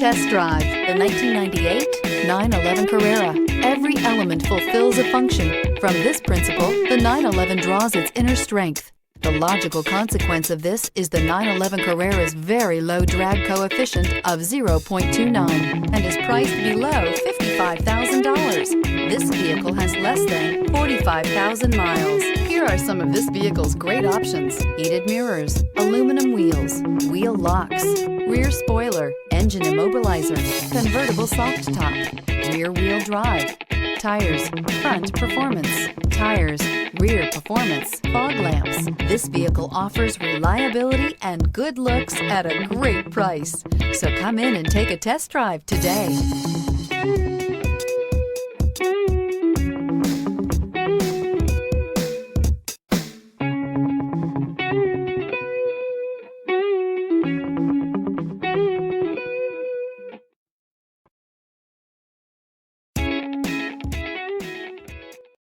Test drive the 1998 911 Carrera. Every element fulfills a function. From this principle, the 911 draws its inner strength. The logical consequence of this is the 911 Carrera's very low drag coefficient of 0.29 and is priced below $55,000. This vehicle has less than 45,000 miles. Here are some of this vehicle's great options: heated mirrors, aluminum wheels, wheel locks, rear spoiler, engine immobilizer, convertible soft top, rear wheel drive, tires, front performance, tires, rear performance, fog lamps. This vehicle offers reliability and good looks at a great price. So come in and take a test drive today.